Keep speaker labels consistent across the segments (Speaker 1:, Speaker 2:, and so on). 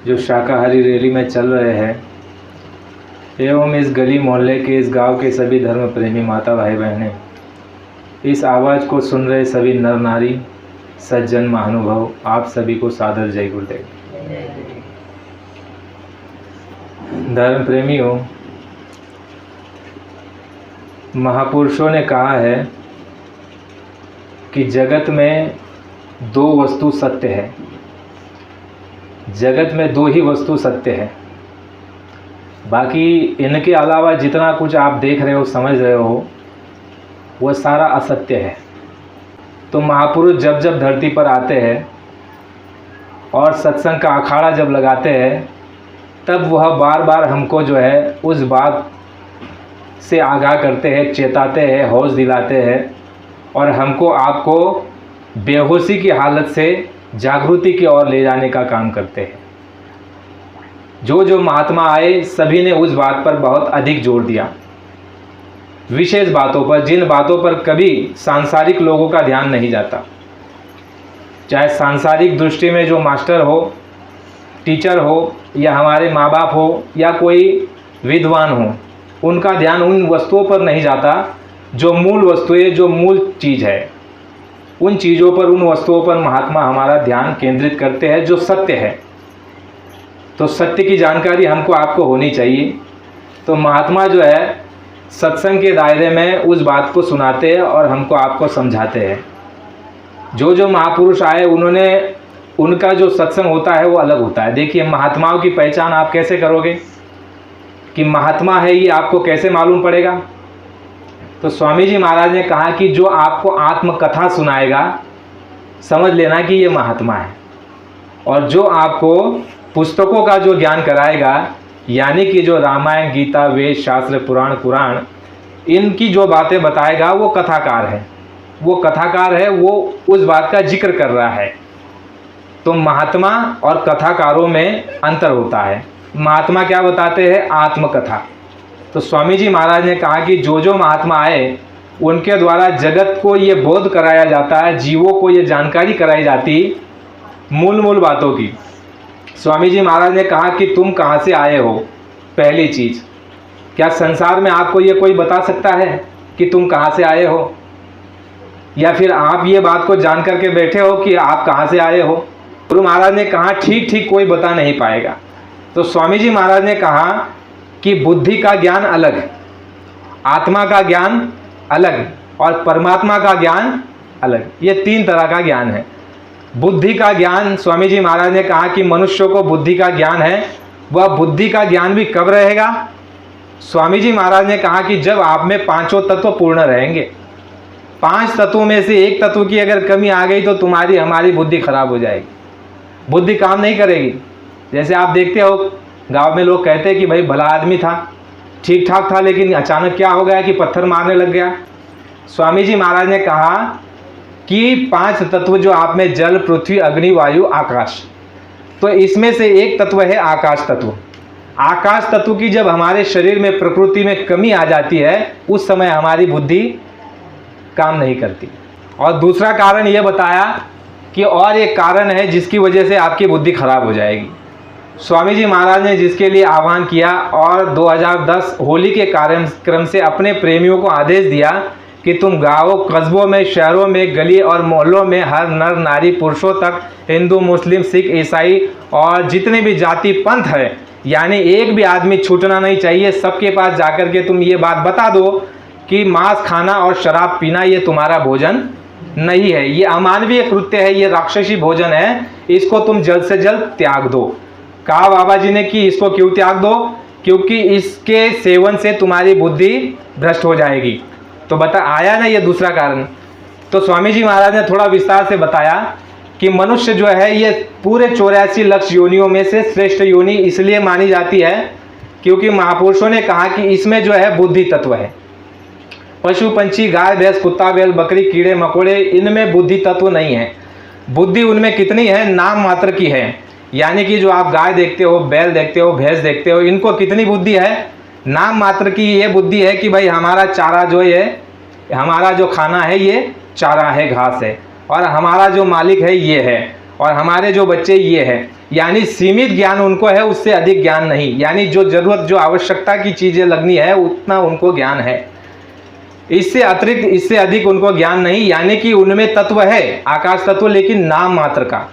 Speaker 1: जो शाकाहारी रैली में चल रहे हैं एवं इस गली मोहल्ले के, इस गांव के सभी धर्म प्रेमी माता भाई बहनें, इस आवाज़ को सुन रहे सभी नर नारी, सज्जन महानुभाव, आप सभी को सादर जय गुरुदेव। धर्म प्रेमियों, महापुरुषों ने कहा है कि जगत में दो वस्तु सत्य है। जगत में दो ही वस्तु सत्य है, बाकी इनके अलावा जितना कुछ आप देख रहे हो, समझ रहे हो, वह सारा असत्य है। तो महापुरुष जब जब धरती पर आते हैं और सत्संग का अखाड़ा जब लगाते हैं, तब वह बार बार हमको जो है उस बात से आगाह करते हैं, चेताते हैं, होश दिलाते हैं और हमको आपको बेहोशी की हालत से जागृति की ओर ले जाने का काम करते हैं। जो जो महात्मा आए सभी ने उस बात पर बहुत अधिक जोर दिया, विशेष बातों पर, जिन बातों पर कभी सांसारिक लोगों का ध्यान नहीं जाता। चाहे सांसारिक दृष्टि में जो मास्टर हो, टीचर हो, या हमारे माँ बाप हो, या कोई विद्वान हो, उनका ध्यान उन वस्तुओं पर नहीं जाता जो मूल वस्तुएं, जो मूल चीज़ है। उन चीज़ों पर, उन वस्तुओं पर महात्मा हमारा ध्यान केंद्रित करते हैं जो सत्य है। तो सत्य की जानकारी हमको आपको होनी चाहिए। तो महात्मा जो है सत्संग के दायरे में उस बात को सुनाते हैं और हमको आपको समझाते हैं। जो जो महापुरुष आए उन्होंने, उनका जो सत्संग होता है वो अलग होता है। देखिए, महात्माओं की पहचान आप कैसे करोगे कि महात्मा है, ये आपको कैसे मालूम पड़ेगा? तो स्वामी जी महाराज ने कहा कि जो आपको आत्मकथा सुनाएगा, समझ लेना कि ये महात्मा है। और जो आपको पुस्तकों का जो ज्ञान कराएगा, यानी कि जो रामायण, गीता, वेद, शास्त्र, पुराण, इनकी जो बातें बताएगा, वो कथाकार है। वो कथाकार है, वो उस बात का जिक्र कर रहा है। तो महात्मा और कथाकारों में अंतर होता है। महात्मा क्या बताते हैं? आत्मकथा। तो स्वामी जी महाराज ने कहा कि जो जो महात्मा आए उनके द्वारा जगत को ये बोध कराया जाता है, जीवों को ये जानकारी कराई जाती मूल बातों की। स्वामी जी महाराज ने कहा कि तुम कहाँ से आए हो? पहली चीज़, क्या संसार में आपको ये कोई बता सकता है कि तुम कहाँ से आए हो? या फिर आप ये बात को जान करके बैठे हो कि आप कहाँ से आए हो? गुरु महाराज ने कहा ठीक कोई बता नहीं पाएगा। तो स्वामी जी महाराज ने कहा कि बुद्धि का ज्ञान अलग, आत्मा का ज्ञान अलग और परमात्मा का ज्ञान अलग। ये तीन तरह का ज्ञान है। बुद्धि का ज्ञान, स्वामी जी महाराज ने कहा कि मनुष्य को बुद्धि का ज्ञान है। वह बुद्धि का ज्ञान भी कब रहेगा? स्वामी जी महाराज ने कहा कि जब आप में पांचों तत्व पूर्ण रहेंगे। 5 तत्वों में से एक तत्व की अगर कमी आ गई तो तुम्हारी हमारी बुद्धि खराब हो जाएगी, बुद्धि काम नहीं करेगी। जैसे आप देखते हो गांव में लोग कहते हैं कि भाई भला आदमी था, ठीक ठाक था, लेकिन अचानक क्या हो गया कि पत्थर मारने लग गया। स्वामी जी महाराज ने कहा कि 5 तत्व जो आप में, जल, पृथ्वी, अग्नि, वायु, आकाश, तो इसमें से एक तत्व है आकाश तत्व। आकाश तत्व की जब हमारे शरीर में, प्रकृति में कमी आ जाती है, उस समय हमारी बुद्धि काम नहीं करती। और दूसरा कारण यह बताया कि और एक कारण है जिसकी वजह से आपकी बुद्धि खराब हो जाएगी। स्वामी जी महाराज ने जिसके लिए आह्वान किया और 2010 होली के कार्यक्रम से अपने प्रेमियों को आदेश दिया कि तुम गाँवों, कस्बों में, शहरों में, गली और मोहल्लों में हर नर नारी, पुरुषों तक, हिंदू, मुस्लिम, सिख, ईसाई और जितने भी जाति पंथ है, यानी एक भी आदमी छूटना नहीं चाहिए। सबके पास जाकर के तुम ये बात बता दो कि मांस खाना और शराब पीना ये तुम्हारा भोजन नहीं है, ये अमानवीय कृत्य है, ये राक्षसी भोजन है, इसको तुम जल्द से जल्द त्याग दो। कहा बाबा जी ने कि इसको क्यों त्याग दो? क्योंकि इसके सेवन से तुम्हारी बुद्धि भ्रष्ट हो जाएगी। तो बता आया ना ये दूसरा कारण। तो स्वामी जी महाराज ने थोड़ा विस्तार से बताया कि मनुष्य जो है ये पूरे 84 लाख योनियों में से श्रेष्ठ योनि इसलिए मानी जाती है क्योंकि महापुरुषों ने कहा कि इसमें जो है बुद्धि तत्व है। पशु पंछी, गाय भैंस, कुत्ता बैल, बकरी, कीड़े मकोड़े, इनमें बुद्धि तत्व नहीं है। बुद्धि उनमें कितनी है? नाम मात्र की है। यानी कि जो आप गाय देखते हो, बैल देखते हो, भैंस देखते हो, इनको कितनी बुद्धि है? नाम मात्र की ये बुद्धि है कि भाई हमारा चारा जो है, हमारा जो खाना है ये चारा है, घास है, और हमारा जो मालिक है ये है। और हमारे जो बच्चे ये हैं, यानी सीमित ज्ञान उनको है, उससे अधिक ज्ञान नहीं, यानी जो ज़रूरत जो आवश्यकता की चीज़ें लगनी है उतना उनको ज्ञान है, इससे अतिरिक्त इससे अधिक उनको ज्ञान नहीं। यानी कि उनमें तत्व है आकाश तत्व, लेकिन नाम मात्र का,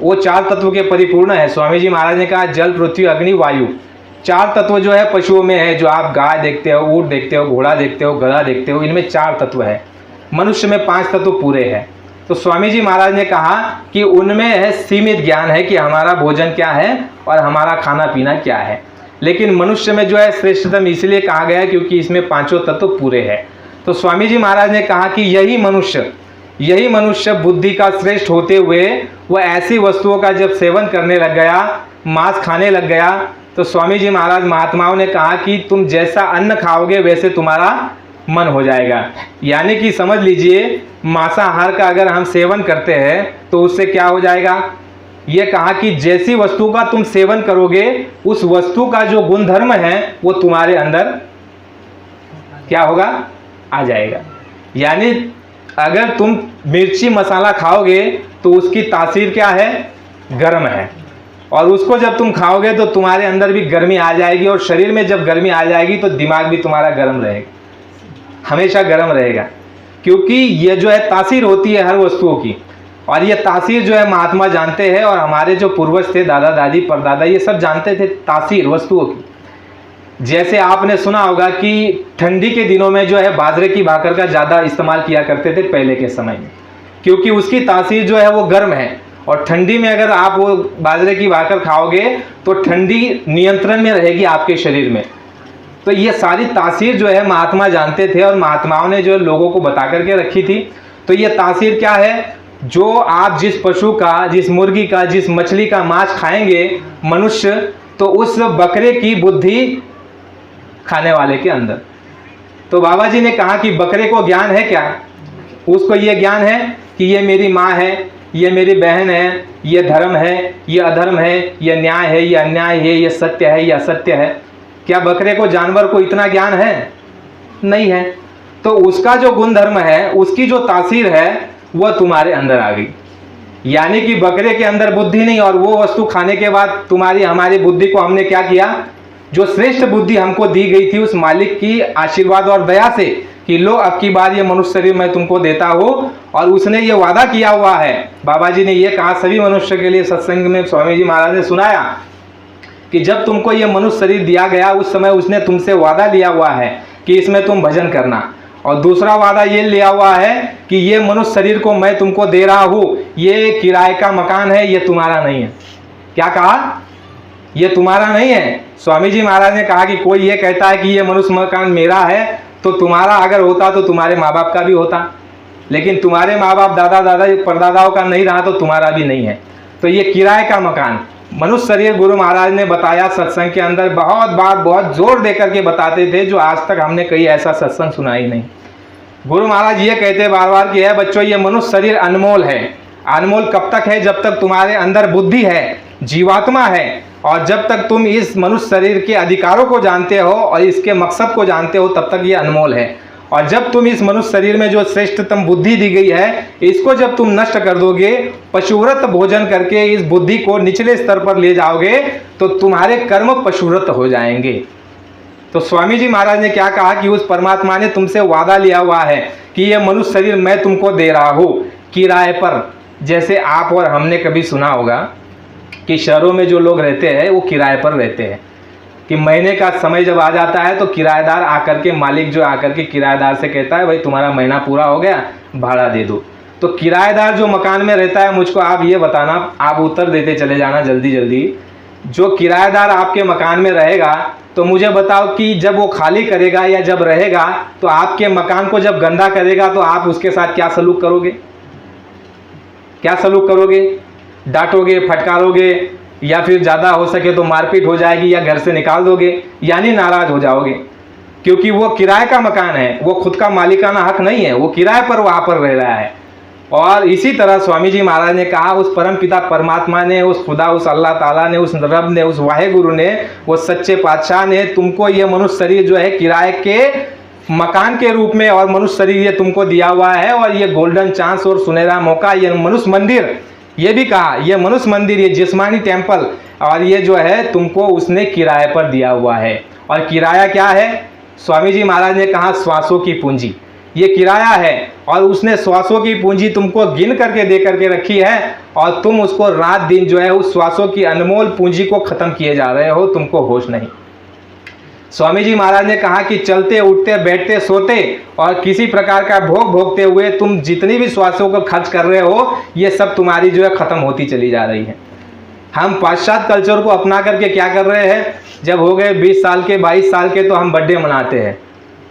Speaker 1: वो 4 तत्व के परिपूर्ण है। स्वामी जी महाराज ने कहा जल पृथ्वी अग्नि वायु, 4 तत्व जो है पशुओं में है, जो आप गाय देखते हो, ऊँट देखते हो, घोड़ा देखते हो, गधा देखते हो, इनमें 4 तत्व है। मनुष्य में 5 तत्व पूरे हैं। तो स्वामी जी महाराज ने कहा कि उनमें है सीमित ज्ञान है कि हमारा भोजन क्या है और हमारा खाना पीना क्या है, लेकिन मनुष्य में जो है श्रेष्ठतम इसलिए कहा गया है क्योंकि इसमें 5 तत्व पूरे हैं। तो स्वामी जी महाराज ने कहा कि यही मनुष्य बुद्धि का श्रेष्ठ होते हुए वह ऐसी वस्तुओं का जब सेवन करने लग गया, मांस खाने लग गया, तो स्वामी जी महाराज महात्माओं ने कहा कि तुम जैसा अन्न खाओगे वैसे तुम्हारा मन हो जाएगा। यानी कि समझ लीजिए मांसाहार का अगर हम सेवन करते हैं तो उससे क्या हो जाएगा, ये कहा कि जैसी वस्तु का तुम सेवन करोगे उस वस्तु का जो गुणधर्म है वो तुम्हारे अंदर क्या होगा, आ जाएगा। यानी अगर तुम मिर्ची मसाला खाओगे तो उसकी तासीर क्या है, गर्म है, और उसको जब तुम खाओगे तो तुम्हारे अंदर भी गर्मी आ जाएगी, और शरीर में जब गर्मी आ जाएगी तो दिमाग भी तुम्हारा गर्म रहेगा, हमेशा गर्म रहेगा, क्योंकि ये जो है तासीर होती है हर वस्तुओं की, और ये तासीर जो है महात्मा जानते हैं, और हमारे जो पूर्वज थे दादा दादी परदादा ये सब जानते थे तासीर वस्तुओं की। जैसे आपने सुना होगा कि ठंडी के दिनों में जो है बाजरे की भाकर का ज़्यादा इस्तेमाल किया करते थे पहले के समय में, क्योंकि उसकी तासीर जो है वो गर्म है, और ठंडी में अगर आप वो बाजरे की भाकर खाओगे तो ठंडी नियंत्रण में रहेगी आपके शरीर में। तो ये सारी तासीर जो है महात्मा जानते थे, और महात्माओं ने जो लोगों को बता करके रखी थी। तो ये तासीर क्या है, जो आप जिस पशु का, जिस मुर्गी का, जिस मछली का मांस खाएंगे मनुष्य, तो उस बकरे की बुद्धि खाने वाले के अंदर। तो बाबा जी ने कहा कि बकरे को ज्ञान है क्या, उसको ये ज्ञान है कि ये मेरी माँ है, ये मेरी बहन है, ये धर्म है, ये अधर्म है, ये न्याय है, ये अन्याय है, ये सत्य है, ये असत्य है। क्या बकरे को, जानवर को इतना ज्ञान है? नहीं है। तो उसका जो गुण धर्म है, उसकी जो तासीर है वह तुम्हारे अंदर आ गई। यानी कि बकरे के अंदर बुद्धि नहीं, और वो वस्तु खाने के बाद तुम्हारी हमारी बुद्धि को हमने क्या किया, जो श्रेष्ठ बुद्धि हमको दी गई थी उस मालिक की आशीर्वाद और दया से कि लो अब की बार ये मनुष्य शरीर मैं तुमको देता हूँ, और उसने ये वादा किया हुआ है, बाबा जी ने ये कहा सभी मनुष्य के लिए सत्संग में स्वामी जी महाराज ने सुनाया कि जब तुमको ये मनुष्य शरीर दिया गया उस समय उसने तुमसे वादा लिया हुआ है कि इसमें तुम भजन करना, और दूसरा वादा ये लिया हुआ है कि ये मनुष्य शरीर को मैं तुमको दे रहा हूँ, ये किराए का मकान है, ये तुम्हारा नहीं है। क्या कहा, ये तुम्हारा नहीं है। स्वामी जी महाराज ने कहा कि कोई ये कहता है कि ये मनुष्य मकान मेरा है, तो तुम्हारा अगर होता तो तुम्हारे माँ बाप का भी होता, लेकिन तुम्हारे माँ बाप दादा दादा परदादाओं का नहीं रहा तो तुम्हारा भी नहीं है। तो ये किराए का मकान मनुष्य शरीर गुरु महाराज ने बताया सत्संग के अंदर, बहुत बार बहुत जोर देकर के बताते थे, जो आज तक हमने कहीं ऐसा सत्संग सुना ही नहीं। गुरु महाराज ये कहते बार बार कि है बच्चों, ये मनुष्य शरीर अनमोल है। अनमोल कब तक है, जब तक तुम्हारे अंदर बुद्धि है, जीवात्मा है, और जब तक तुम इस मनुष्य शरीर के अधिकारों को जानते हो और इसके मकसद को जानते हो तब तक ये अनमोल है। और जब तुम इस मनुष्य शरीर में जो श्रेष्ठतम बुद्धि दी गई है इसको जब तुम नष्ट कर दोगे, पशुव्रत भोजन करके इस बुद्धि को निचले स्तर पर ले जाओगे, तो तुम्हारे कर्म पशुव्रत हो जाएंगे। तो स्वामी जी महाराज ने क्या कहा कि उस परमात्मा ने तुमसे वादा लिया हुआ है कि ये मनुष्य शरीर मैं तुमको दे रहा हूँ किराए पर। जैसे आप और हमने कभी सुना होगा कि शहरों में जो लोग रहते हैं वो किराए पर रहते हैं, कि महीने का समय जब आ जाता है तो किराएदार आकर के, मालिक जो आकर के किराएदार से कहता है भाई तुम्हारा महीना पूरा हो गया, भाड़ा दे दो। तो किराएदार जो मकान में रहता है, मुझको आप ये बताना, आप उत्तर देते चले जाना जल्दी जल्दी, जो किराएदार आपके मकान में रहेगा तो मुझे बताओ कि जब वो खाली करेगा या जब रहेगा तो आपके मकान को जब गंदा करेगा तो आप उसके साथ क्या सलूक करोगे? क्या सलूक करोगे? डांटोगे, फटकारोगे, या फिर ज़्यादा हो सके तो मारपीट हो जाएगी या घर से निकाल दोगे, यानी नाराज़ हो जाओगे, क्योंकि वो किराए का मकान है, वो खुद का मालिकाना हक नहीं है, वो किराए पर वहाँ पर रह रहा है। और इसी तरह स्वामी जी महाराज ने कहा उस परम पिता परमात्मा ने, उस खुदा, उस अल्लाह ताला ने, उस रब ने, उस वाहेगुरु ने, वो सच्चे पातशाह ने तुमको ये मनुष्य शरीर जो है किराए के मकान के रूप में, और मनुष्य शरीर ये तुमको दिया हुआ है, और ये गोल्डन चांस और सुनहरा मौका, ये मनुष्य मंदिर, ये भी कहा ये मनुष्य मंदिर, ये जिस्मानी टेम्पल, और ये जो है तुमको उसने किराए पर दिया हुआ है। और किराया क्या है? स्वामी जी महाराज ने कहा श्वासों की पूंजी, ये किराया है। और उसने श्वासों की पूंजी तुमको गिन करके दे करके रखी है, और तुम उसको रात दिन जो है उस श्वासों की अनमोल पूंजी को खत्म किए जा रहे हो, तुमको होश नहीं। स्वामी जी महाराज ने कहा कि चलते उठते बैठते सोते और किसी प्रकार का भोग भोगते हुए तुम जितनी भी श्वासों को खर्च कर रहे हो, ये सब तुम्हारी जो है खत्म होती चली जा रही है। हम पाश्चात्य कल्चर को अपना करके क्या कर रहे हैं, जब हो गए 20 साल के 22 साल के तो हम बर्थडे मनाते हैं,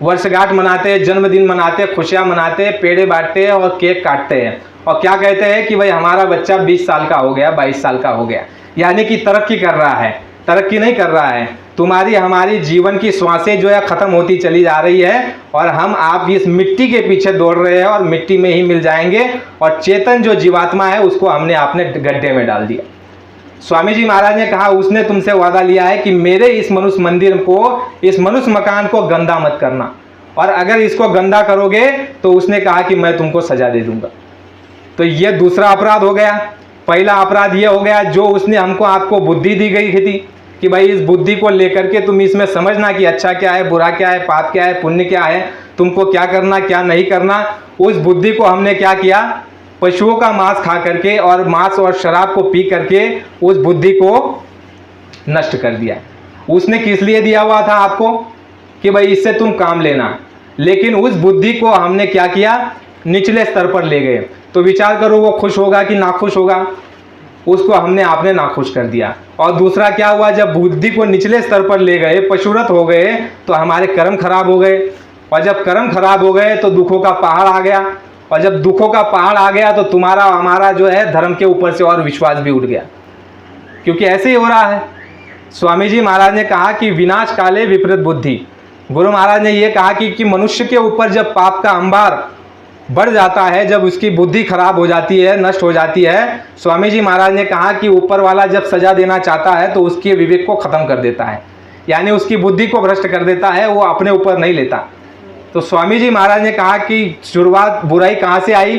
Speaker 1: वर्षगांठ मनाते हैं, जन्मदिन मनाते हैं, खुशियाँ मनाते हैं, पेड़े बांटते हैं और केक काटते हैं, और क्या कहते हैं कि भाई हमारा बच्चा 20 साल का हो गया, 22 साल का हो गया, यानी कि तरक्की कर रहा है। तरक्की नहीं कर रहा है, तुम्हारी हमारी जीवन की श्वासें जो है ख़त्म होती चली जा रही है, और हम आप इस मिट्टी के पीछे दौड़ रहे हैं और मिट्टी में ही मिल जाएंगे, और चेतन जो जीवात्मा है उसको हमने अपने गड्ढे में डाल दिया। स्वामी जी महाराज ने कहा उसने तुमसे वादा लिया है कि मेरे इस मनुष्य मंदिर को, इस मनुष्य मकान को गंदा मत करना, और अगर इसको गंदा करोगे तो उसने कहा कि मैं तुमको सजा दे दूंगा। तो ये दूसरा अपराध हो गया। पहला अपराध ये हो गया जो उसने हमको आपको बुद्धि दी गई थी कि भाई इस बुद्धि को लेकर के तुम इसमें समझना कि अच्छा क्या है, बुरा क्या है, पाप क्या है, पुण्य क्या है, तुमको क्या करना क्या नहीं करना। उस बुद्धि को हमने क्या किया, पशुओं का मांस खा करके और मांस और शराब को पी करके उस बुद्धि को नष्ट कर दिया। उसने किस लिए दिया हुआ था आपको कि भाई इससे तुम काम लेना, लेकिन उस बुद्धि को हमने क्या किया, निचले स्तर पर ले गए। तो विचार करो वो खुश होगा कि नाखुश होगा, उसको हमने आपने नाखुश कर दिया। और दूसरा क्या हुआ, जब बुद्धि को निचले स्तर पर ले गए, पशुरत हो गए, तो हमारे कर्म खराब हो गए, और जब कर्म खराब हो गए तो दुखों का पहाड़ आ गया, और जब दुखों का पहाड़ आ गया तो तुम्हारा हमारा जो है धर्म के ऊपर से और विश्वास भी उठ गया, क्योंकि ऐसे ही हो रहा है। स्वामी जी महाराज ने कहा कि विनाश काले विपरीत बुद्धि। गुरु महाराज ने यह कहा कि मनुष्य के ऊपर जब पाप का अंबार बढ़ जाता है, जब उसकी बुद्धि खराब हो जाती है, नष्ट हो जाती है, स्वामी जी महाराज ने कहा कि ऊपर वाला जब सजा देना चाहता है तो उसके विवेक को खत्म कर देता है, यानी उसकी बुद्धि को भ्रष्ट कर देता है, वो अपने ऊपर नहीं लेता। तो स्वामी जी महाराज ने कहा कि शुरुआत बुराई कहाँ से आई।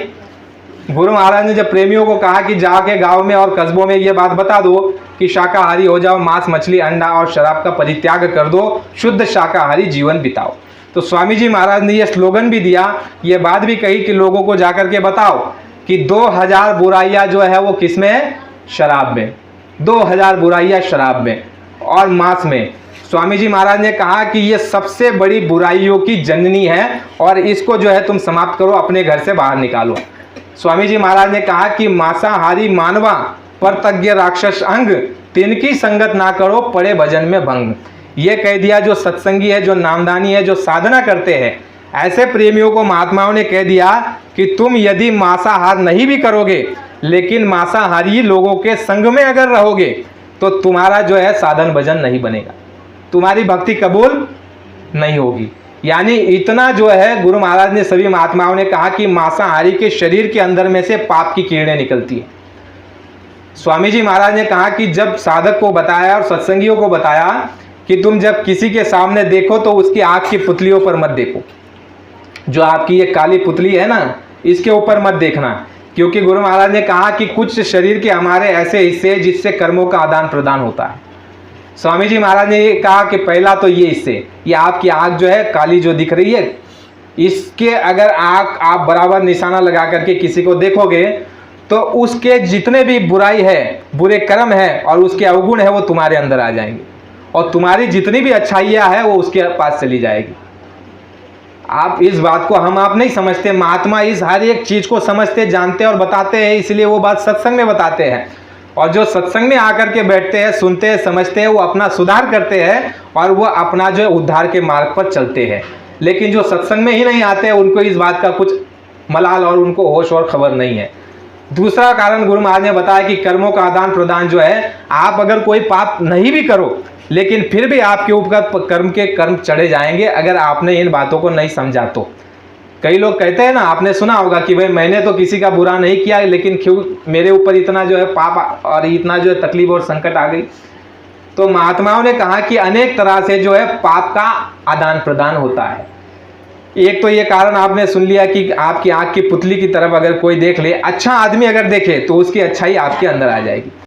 Speaker 1: गुरु महाराज ने जब प्रेमियों को कहा कि जाके गांव में और कस्बों में ये बात बता दो कि शाकाहारी हो जाओ, मांस मछली अंडा और शराब का परित्याग कर दो, शुद्ध शाकाहारी जीवन बिताओ। तो स्वामी जी महाराज ने ये स्लोगन भी दिया, ये बात भी कही कि लोगों को जाकर के बताओ कि 2000 बुराइयां जो है वो किस में है, शराब में। 2000 बुराइयां शराब में और मांस में। स्वामी जी महाराज ने कहा कि ये सबसे बड़ी बुराइयों की जननी है, और इसको जो है तुम समाप्त करो, अपने घर से बाहर निकालो। स्वामी जी महाराज ने कहा कि मांसाहारी मानवा परतज्ञ राक्षस अंग, तिनकी संगत ना करो, पड़े भजन में भंग। ये कह दिया जो सत्संगी है, जो नामदानी है, जो साधना करते हैं, ऐसे प्रेमियों को महात्माओं ने कह दिया कि तुम यदि मांसाहार नहीं भी करोगे, लेकिन मांसाहारी लोगों के संग में अगर रहोगे तो तुम्हारा जो है साधन भजन नहीं बनेगा, तुम्हारी भक्ति कबूल नहीं होगी। यानी इतना जो है गुरु महाराज ने सभी महात्माओं ने कहा कि मांसाहारी के शरीर के अंदर में से पाप की किरणें निकलती है। स्वामी जी महाराज ने कहा कि जब साधक को बताया और सत्संगियों को बताया कि तुम जब किसी के सामने देखो तो उसकी आंख की पुतलियों पर मत देखो, जो आपकी ये काली पुतली है ना, इसके ऊपर मत देखना, क्योंकि गुरु महाराज ने कहा कि कुछ शरीर के हमारे ऐसे हिस्से जिससे कर्मों का आदान प्रदान होता है। स्वामी जी महाराज ने ये कहा कि पहला तो ये हिस्से, ये आपकी आंख जो है काली जो दिख रही है, इसके अगर आंख आप बराबर निशाना लगा करके किसी को देखोगे तो उसके जितने भी बुराई है, बुरे कर्म है और उसके अवगुण है, वो तुम्हारे अंदर आ जाएंगे, और तुम्हारी जितनी भी अच्छाइयाँ है वो उसके पास चली जाएगी। आप इस बात को हम आप नहीं समझते, महात्मा इस हर एक चीज़ को समझते, जानते और बताते हैं, इसलिए वो बात सत्संग में बताते हैं। और जो सत्संग में आकर के बैठते हैं, सुनते हैं, समझते हैं, वो अपना सुधार करते हैं और वो अपना जो है उद्धार के मार्ग पर चलते हैं। लेकिन जो सत्संग में ही नहीं आते हैं, उनको इस बात का कुछ मलाल और उनको होश और खबर नहीं है। दूसरा कारण गुरु महाराज ने बताया कि कर्मों का आदान प्रदान जो है, आप अगर कोई पाप नहीं भी करो लेकिन फिर भी आपके ऊपर कर्म के कर्म चढ़े जाएंगे, अगर आपने इन बातों को नहीं समझा तो। कई लोग कहते हैं ना, आपने सुना होगा कि भाई मैंने तो किसी का बुरा नहीं किया, लेकिन क्यों मेरे ऊपर इतना जो है पाप और इतना जो है तकलीफ और संकट आ गई। तो महात्माओं ने कहा कि अनेक तरह से जो है पाप का आदान प्रदान होता है। एक तो ये कारण आपने सुन लिया कि आपकी आंख की पुतली की तरफ अगर कोई देख ले, अच्छा आदमी अगर देखे तो उसकी अच्छाई आपके अंदर आ जाएगी।